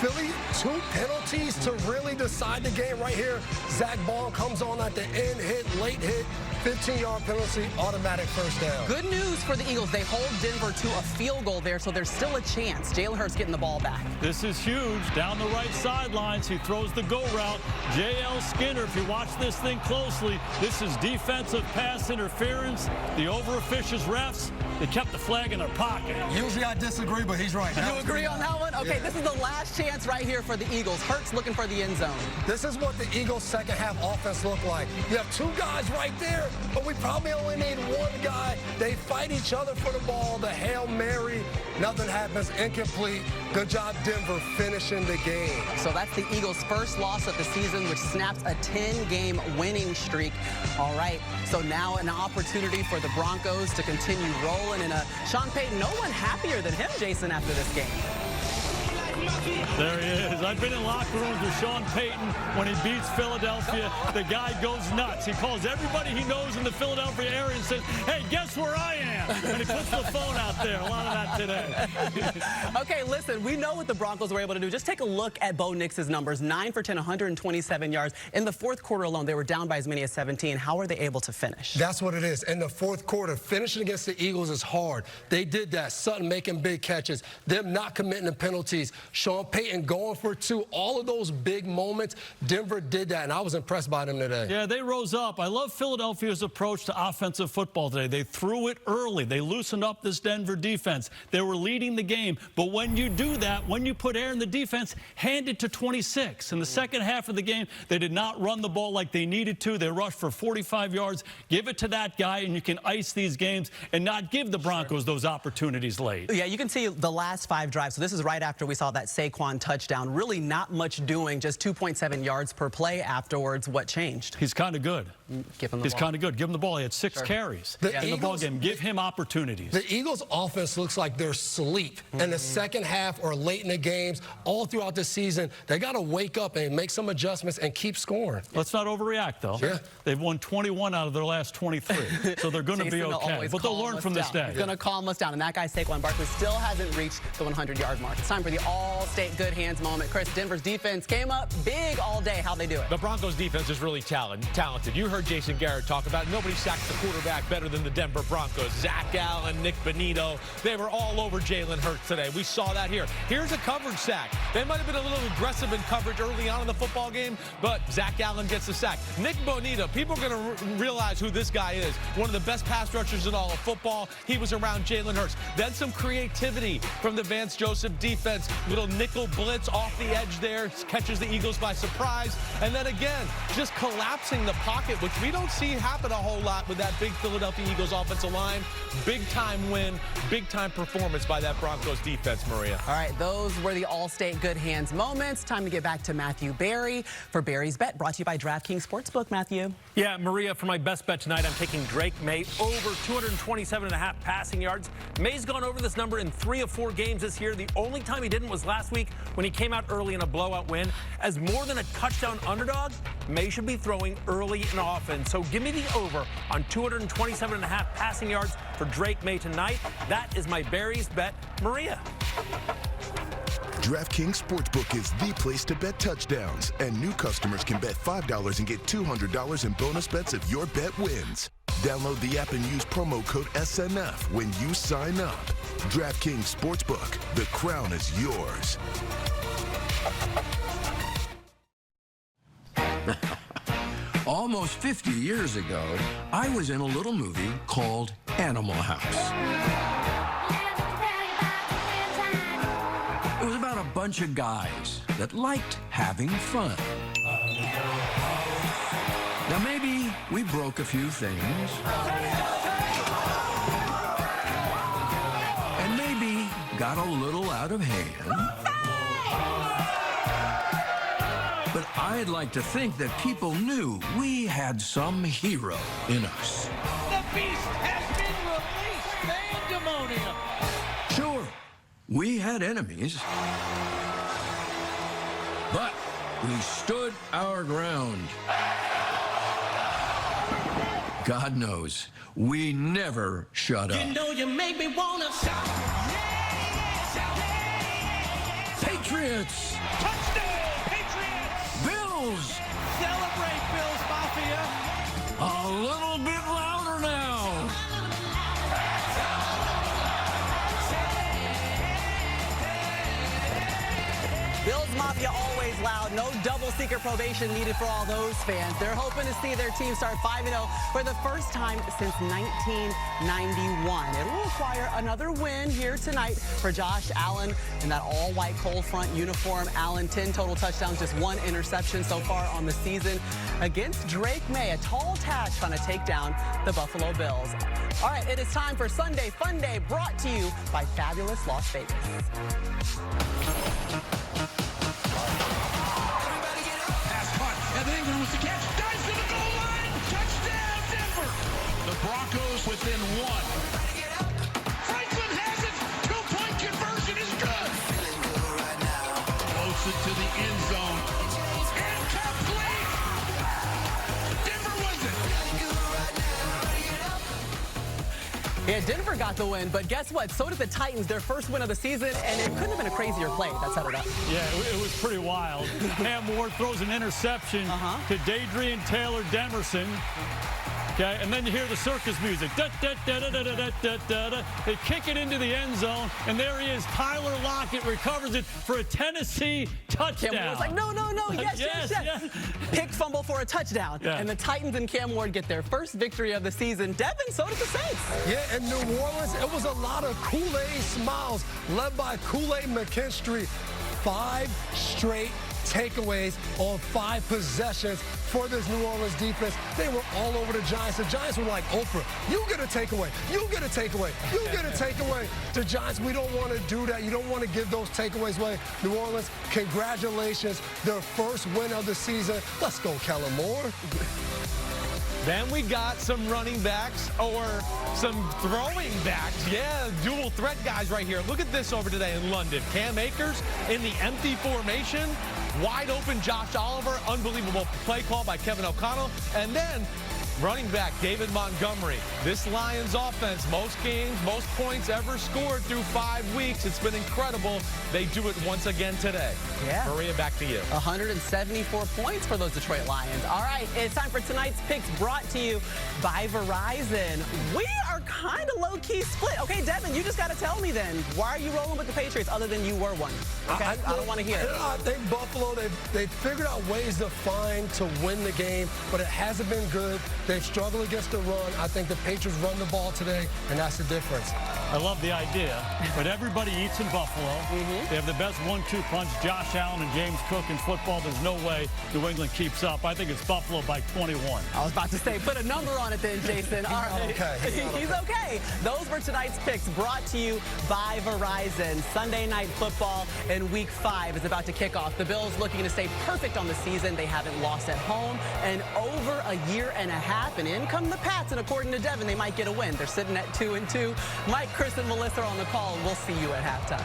Philly, 2 penalties to really decide the game right here. Zach Ball comes on at the end, late hit, 15-yard penalty, automatic 1st down. Good news for the Eagles. They hold Denver to a field goal there, so there's still a chance. Jalen Hurts getting the ball back. This is huge. Down the right sidelines, he throws the go route. J.L. Skinner, if you watch this thing closely, this is defensive pass interference. The over-officious refs, they kept the flag in their pocket. Usually I disagree, but he's right. You agree on that one? Okay, This is the last chance right here for the Eagles. Hurts looking for the end zone. This is what the Eagles' second half offense looked like. You have 2 guys right there, but we probably only need 1 guy. They fight each other for the ball. The Hail Mary, nothing happens, incomplete. Good job, Denver, finishing the game. So that's the Eagles' first loss of the season, which snaps a 10-game winning streak. All right, so now an opportunity for the Broncos to continue rolling. And Sean Payton, no one happier than him, Jason, after this game. There he is. I've been in locker rooms with Sean Payton when he beats Philadelphia. The guy goes nuts. He calls everybody he knows in the Philadelphia area and says, hey, guess where I am? And he puts the phone out there. A lot of that today. Okay, listen, we know what the Broncos were able to do. Just take a look at Bo Nix's numbers. 9 for 10, 127 yards. In the fourth quarter alone, they were down by as many as 17. How are they able to finish? That's what it is. In the fourth quarter, finishing against the Eagles is hard. They did that. Sutton making big catches. Them not committing the penalties. Sean Payton going for 2. All of those big moments, Denver did that, and I was impressed by them today. Yeah, they rose up. I love Philadelphia's approach to offensive football today. They threw it early. They loosened up this Denver defense. They were leading the game. But when you do that, when you put air in the defense, hand it to 26. In the second half of the game, they did not run the ball like they needed to. They rushed for 45 yards. Give it to that guy, and you can ice these games and not give the Broncos those opportunities late. Yeah, you can see the last 5 drives. So this is right after we saw that Saquon touchdown. Really not much doing, just 2.7 yards per play afterwards. What changed? He's kind of good. Give him the He's ball. kind of good. Give him the ball. He had 6 carries in the ball game. Give him opportunities. The Eagles' offense looks like they're asleep in the second half or late in the games. All throughout the season, they got to wake up and make some adjustments and keep scoring. Let's not overreact, though. Yeah. They've won 21 out of their last 23, so they're going to be okay. But they'll learn from this day. He's going to calm us down. And that guy, Saquon Barkley, still hasn't reached the 100-yard mark. It's time for the all-state good hands moment. Chris, Denver's defense came up big all day. How'd they do it? The Broncos defense is really talented. You heard Jason Garrett talk about it. Nobody sacked the quarterback better than the Denver Broncos. Zach Allen, Nick Bonito, they were all over Jalen Hurts today. We saw that here. Here's a coverage sack. They might have been a little aggressive in coverage early on in the football game, but Zach Allen gets the sack. Nick Bonito, people are going to realize who this guy is. One of the best pass rushers in all of football. He was around Jalen Hurts. Then some creativity from the Vance Joseph defense. Little nickel blitz off the edge there. Catches the Eagles by surprise. And then again, just collapsing the pocket, which we don't see happen a whole lot with that big Philadelphia Eagles offensive line. Big time win, big time performance by that Broncos defense, Maria. All right, those were the all-state good hands moments. Time to get back to Matthew Berry for Berry's Bet, brought to you by DraftKings Sportsbook. Matthew. Yeah, Maria, for my best bet tonight, I'm taking Drake Maye over 227.5 passing yards. Maye's gone over this number in 3 of 4 games this year. The only time he didn't was last week when he came out early in a blowout win. As more than a touchdown underdog, Maye should be throwing early and often. So give me the over on 227.5 passing yards for Drake Maye tonight. That is my Berry's Bet. Maria. DraftKings Sportsbook is the place to bet touchdowns, and new customers can bet $5 and get $200 in bonus bets if your bet wins. Download the app and use promo code SNF when you sign up. DraftKings Sportsbook, the crown is yours. Almost 50 years ago, I was in a little movie called Animal House. It was about a bunch of guys that liked having fun. Now, maybe we broke a few things. And maybe got a little out of hand. But I'd like to think that people knew we had some hero in us. The beast has been released. Pandemonium. Sure, we had enemies. But we stood our ground. God knows, we never shut up. You know you make me wanna shout. Patriots! Touchdown, Patriots! Bills! Celebrate, Bills Mafia! A little bit louder now. Bills Mafia always loud. No double secret probation needed for all those fans. They're hoping to see their team start 5-0 for the first time since 1991. It will require another win here tonight for Josh Allen in that all-white cold front uniform. Allen, 10 total touchdowns, just 1 interception so far on the season against Drake Maye. A tall task trying to take down the Buffalo Bills. All right, it is time for Sunday Fun Day, brought to you by Fabulous Las Vegas. England with the catch, dives to the goal line, touchdown Denver! The Broncos within 1. Franklin has it, 2-point conversion is good! Yeah, Denver got the win, but guess what? So did the Titans, their first win of the season, and it couldn't have been a crazier play that set it up. Yeah, it was pretty wild. Cam Ward throws an interception to Dadrian Taylor Demerson. Okay, and then you hear the circus music. Da, da, da, da, da, da, da, da, da. They kick it into the end zone, and there he is. Tyler Lockett recovers it for a Tennessee touchdown. Cam Ward's like, no, no, no, yes. Pick fumble for a touchdown. Yeah. And the Titans and Cam Ward get their first victory of the season. Devin, so did the Saints. Yeah, in New Orleans, it was a lot of Kool-Aid smiles led by Kool-Aid McKinstry. 5 straight takeaways on 5 possessions for this New Orleans defense. They were all over the Giants. The Giants were like Oprah. You get a takeaway. You get a takeaway. You get a takeaway. The Giants, we don't want to do that. You don't want to give those takeaways away. New Orleans, congratulations. Their first win of the season. Let's go, Kellen Moore. Then we got some running backs or some throwing backs. Yeah, dual threat guys right here. Look at this over today in London. Cam Akers in the empty formation. Wide open Josh Oliver. Unbelievable play call by Kevin O'Connell. And then running back David Montgomery. This Lions offense, most games, most points ever scored through 5 weeks. It's been incredible. They do it once again today. Yeah. Maria, back to you. 174 points for those Detroit Lions. All right, it's time for tonight's picks brought to you by Verizon. We are kind of low-key split. Okay, Devin, you just got to tell me then. Why are you rolling with the Patriots other than you were one? Okay, I don't want to hear it. I think Buffalo, they've figured out ways to find to win the game, but it hasn't been good. They've struggled against the run. I think the Patriots run the ball today, and that's the difference. I love the idea, but everybody eats in Buffalo. They have the best 1-2 punch, Josh Allen and James Cook in football. There's no way New England keeps up. I think it's Buffalo by 21. I was about to say, put a number on it then, Jason. All right. Okay. He's okay. Those were tonight's picks brought to you by Verizon. Sunday Night Football in Week 5 is about to kick off. The Bills looking to stay perfect on the season. They haven't lost at home in over a year and a half. And in come the Pats, and according to Devin, they might get a win. They're sitting at 2-2. Mike, Chris, and Melissa are on the call, and we'll see you at halftime.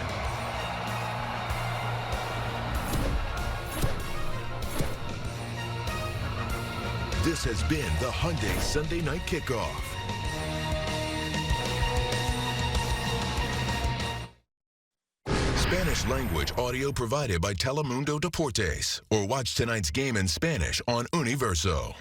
This has been the Hyundai Sunday Night Kickoff. Spanish language audio provided by Telemundo Deportes. Or watch tonight's game in Spanish on Universo.